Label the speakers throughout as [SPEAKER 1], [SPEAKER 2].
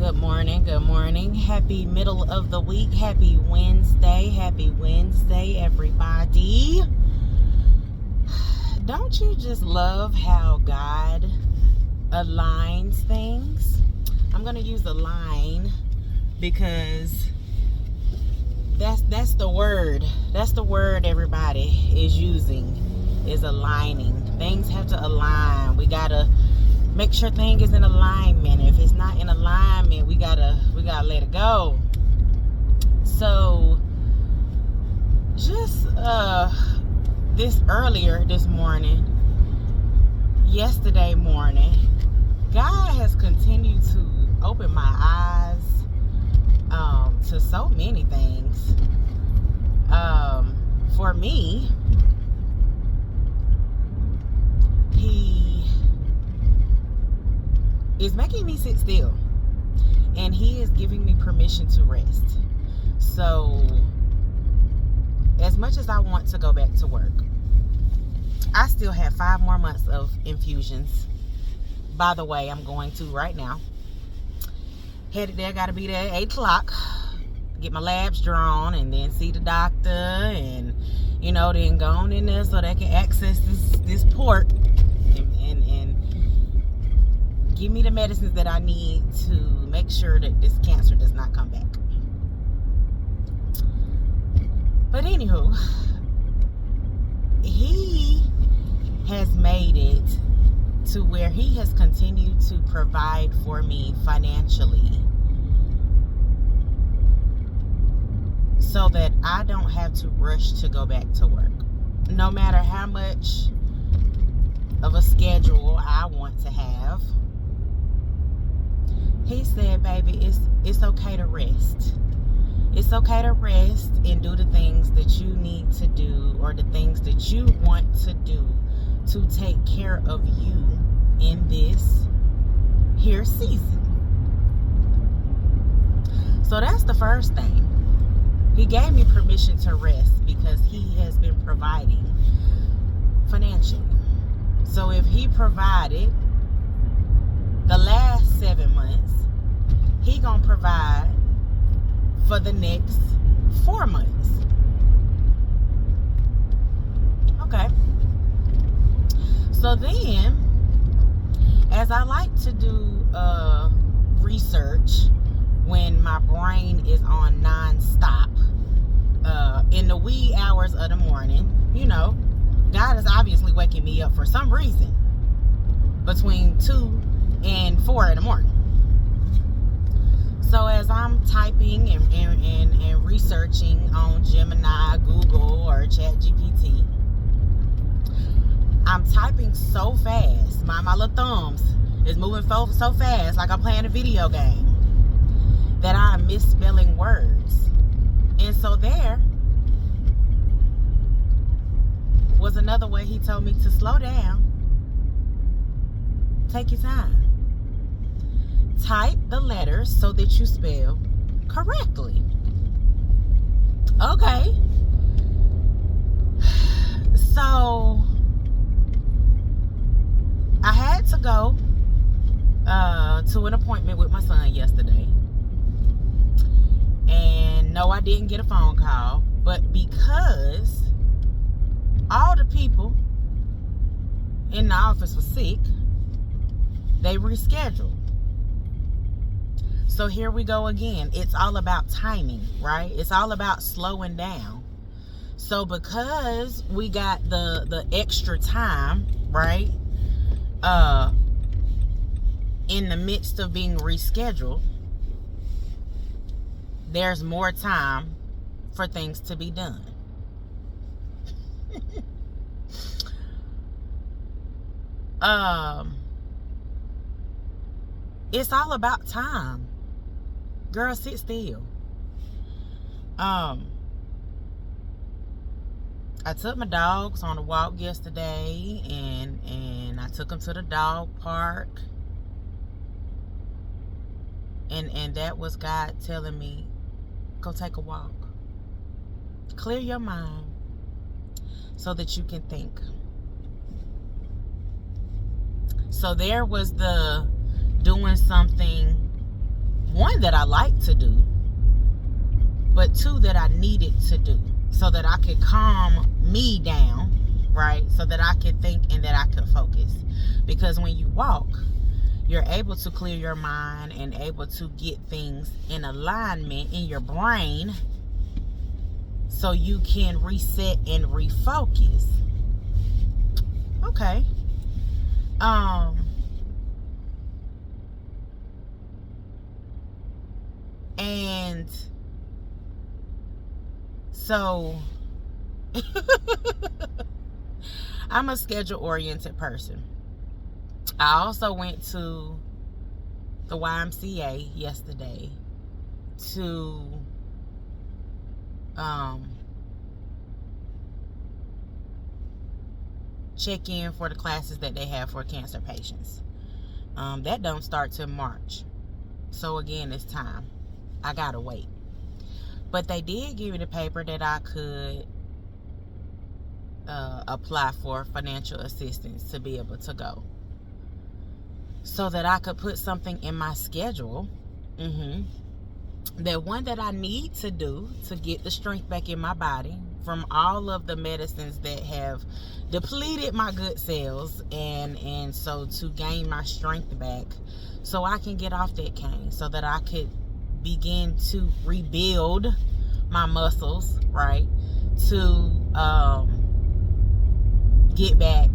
[SPEAKER 1] Good morning. Good morning. Happy middle of the week. Happy Wednesday. Happy Wednesday, everybody. Don't you just love how God aligns things? I'm going to use align because that's the word. That's the word everybody is using, is aligning. Things have to align. We got to make sure thing is in alignment. If it's not in alignment, we gotta let it go. So just yesterday morning, God has continued to open my eyes to so many things. For me, He is making me sit still, and He is giving me permission to rest. So as much as I want to go back to work, I still have 5 more months of infusions. By the way, I'm going to right now. Headed there, gotta be there at 8 o'clock, get my labs drawn, and then see the doctor, and then go on in there so they can access this port and give me the medicines that I need to make sure that this cancer does not come back. But anywho, He has made it to where He has continued to provide for me financially so that I don't have to rush to go back to work. No matter how much of a schedule I want to have, He said, baby, it's okay to rest. It's okay to rest and do the things that you need to do, or the things that you want to do to take care of you in this here season. So that's the first thing. He gave me permission to rest because He has been providing financially. So if He provided the last 7 months, He gonna provide for the next 4 months. Okay. So then, as I like to do research when my brain is on non-stop, in the wee hours of the morning, God is obviously waking me up for some reason between 2 and 4 in the morning. So as I'm typing and researching on Gemini, Google, or ChatGPT, I'm typing so fast. My little thumbs is moving so fast, like I'm playing a video game, that I'm misspelling words. And so there was another way He told me to slow down. Take your time. Type the letters so that you spell correctly. Okay. So I had to go to an appointment with my son yesterday. And no, I didn't get a phone call. But because all the people in the office were sick, they rescheduled. So here we go again. It's all about timing, right? It's all about slowing down. So because we got the extra time, right, in the midst of being rescheduled, there's more time for things to be done. It's all about time. Girl, sit still. I took my dogs on a walk yesterday, and I took them to the dog park. And that was God telling me, go take a walk. Clear your mind so that you can think. So there was the doing something one, that I like to do, but two, that I needed to do so that I could calm me down, right? So that I could think and that I could focus. Because when you walk, you're able to clear your mind and able to get things in alignment in your brain so you can reset and refocus. Okay. And so I'm a schedule-oriented person. I also went to the YMCA yesterday to check in for the classes that they have for cancer patients. That don't start till March. So again, it's time. I gotta wait. But they did give me the paper that I could apply for financial assistance to be able to go, so that I could put something in my schedule. That one that I need to do to get the strength back in my body from all of the medicines that have depleted my good cells, and so to gain my strength back so I can get off that cane, so that I could begin to rebuild my muscles, right? To get back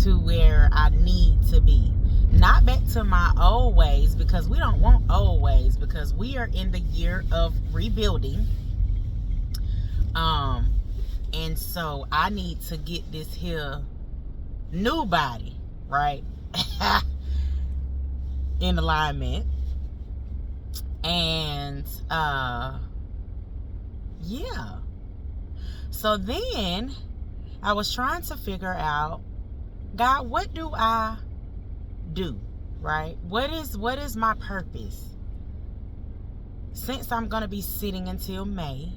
[SPEAKER 1] to where I need to be. Not back to my old ways, because we don't want old ways, because we are in the year of rebuilding. And so I need to get this here new body, right? In alignment. And yeah. So then I was trying to figure out, God, what do I do, right? What is my purpose? Since I'm going to be sitting until May,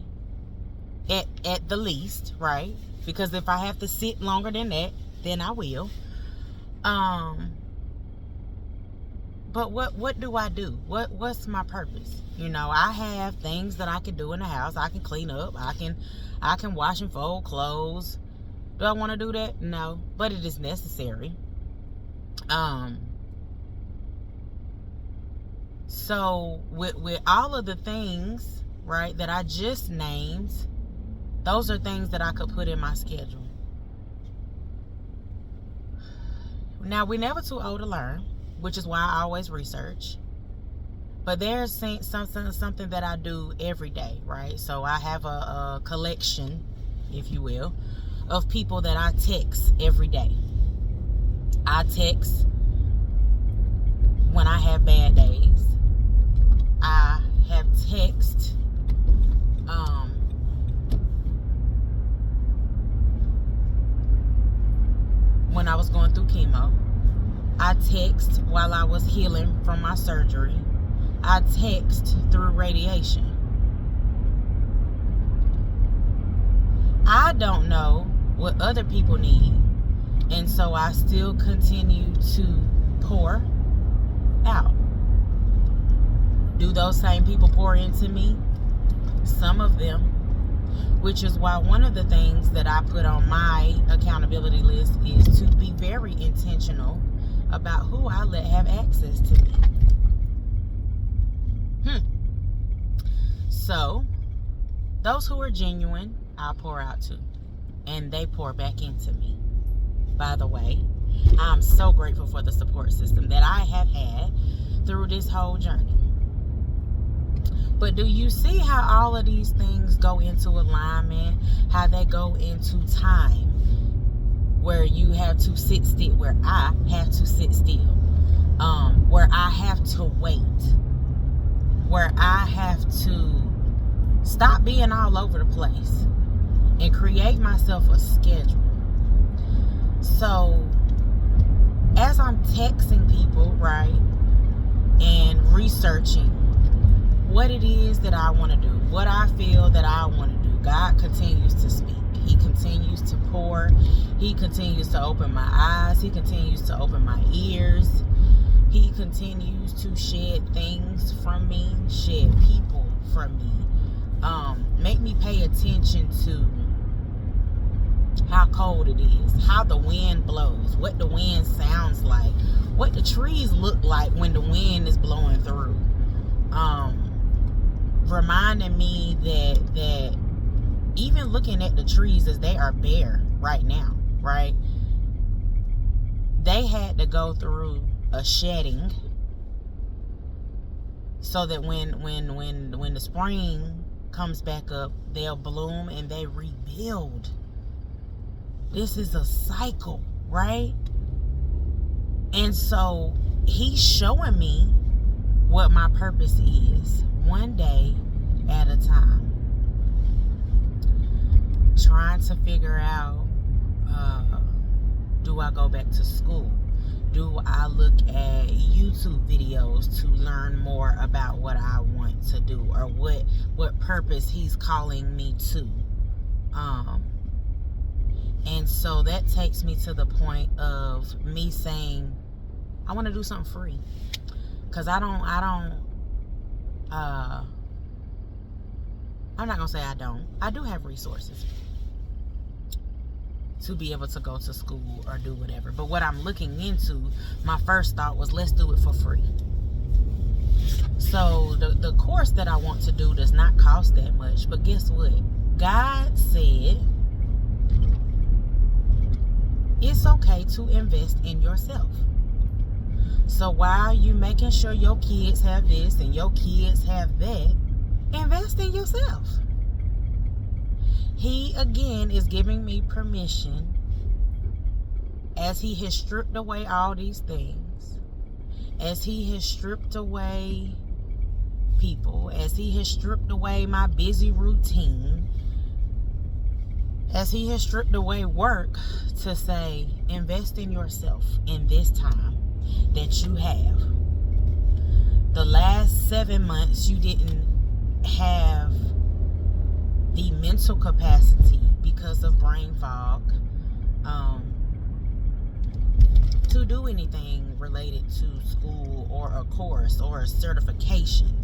[SPEAKER 1] at the least, right? Because if I have to sit longer than that, then I will. But what do I do? What's my purpose? You know, I have things that I can do in the house. I can clean up. I can wash and fold clothes. Do I want to do that? No, but it is necessary. So with all of the things, right, that I just named, those are things that I could put in my schedule. Now, we're never too old to learn, which is why I always research. But there's something that I do every day, right? So I have a collection, if you will, of people that I text every day. I text when I have bad days. I have text when I was going through chemo. I text while I was healing from my surgery. I text through radiation. I don't know what other people need, and so I still continue to pour out. Do those same people pour into me? Some of them. Which is why one of the things that I put on my accountability list is to be very intentional about who I let have access to me. So, those who are genuine, I'll pour out to. And they pour back into me. By the way, I'm so grateful for the support system that I have had through this whole journey. But do you see how all of these things go into alignment? How they go into time? Where you have to sit still. Where I have to sit still. Where I have to wait. Where I have to stop being all over the place and create myself a schedule. So, as I'm texting people, right, and researching what it is that I want to do, what I feel that I want to do, God continues to speak. He continues to pour. He continues to open my eyes. He continues to open my ears. He continues to shed things from me, shed people from me, make me pay attention to how cold it is, how the wind blows, what the wind sounds like, what the trees look like when the wind is blowing through. Reminding me that even looking at the trees as they are bare right now, right? They had to go through a shedding so that when the spring comes back up, they'll bloom and they rebuild. This is a cycle, right? And so he's showing me what my purpose is, one day at a time. Trying to figure out, do I go back to school? Do I look at YouTube videos to learn more about what I want to do, or what purpose he's calling me to? And so that takes me to the point of me saying, I want to do something free. Because I'm not going to say I don't. I do have resources to be able to go to school or do whatever. But what I'm looking into, my first thought was, let's do it for free. So the course that I want to do does not cost that much. But guess what? God said it's okay to invest in yourself. So while you making sure your kids have this and your kids have that, invest in yourself. He, again, is giving me permission, as he has stripped away all these things, as he has stripped away people, as he has stripped away my busy routine, as he has stripped away work, to say, invest in yourself in this time that you have. The last 7 months, you didn't have the mental capacity because of brain fog to do anything related to school or a course or a certification.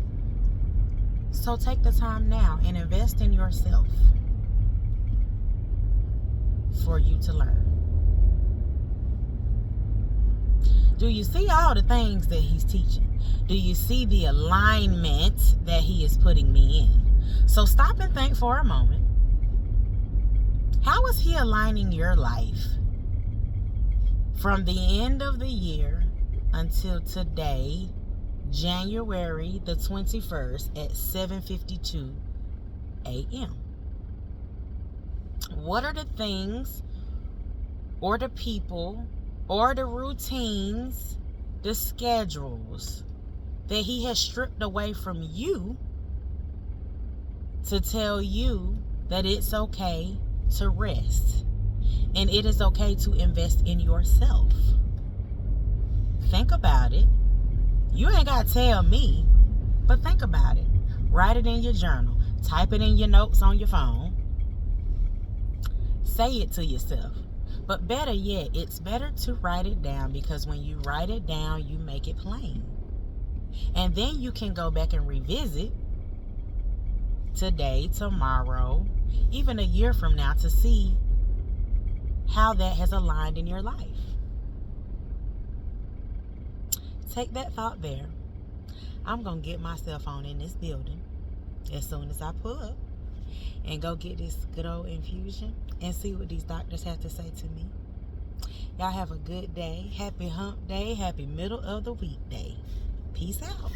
[SPEAKER 1] So take the time now and invest in yourself for you to learn. Do you see all the things that he's teaching? Do you see the alignment that he is putting me in? So stop and think for a moment. How is he aligning your life from the end of the year until today, January the 21st at 7:52 a.m.? What are the things or the people or the routines, the schedules that he has stripped away from you to tell you that it's okay to rest and it is okay to invest in yourself? Think about it. You ain't got to tell me, but think about it. Write it in your journal. Type it in your notes on your phone. Say it to yourself. But better yet, it's better to write it down, because when you write it down, you make it plain. And then you can go back and revisit today, tomorrow, even a year from now, to see how that has aligned in your life. Take that thought there. I'm going to get myself on in this building as soon as I pull up and go get this good old infusion and see what these doctors have to say to me. Y'all have a good day. Happy hump day. Happy middle of the week day. Peace out.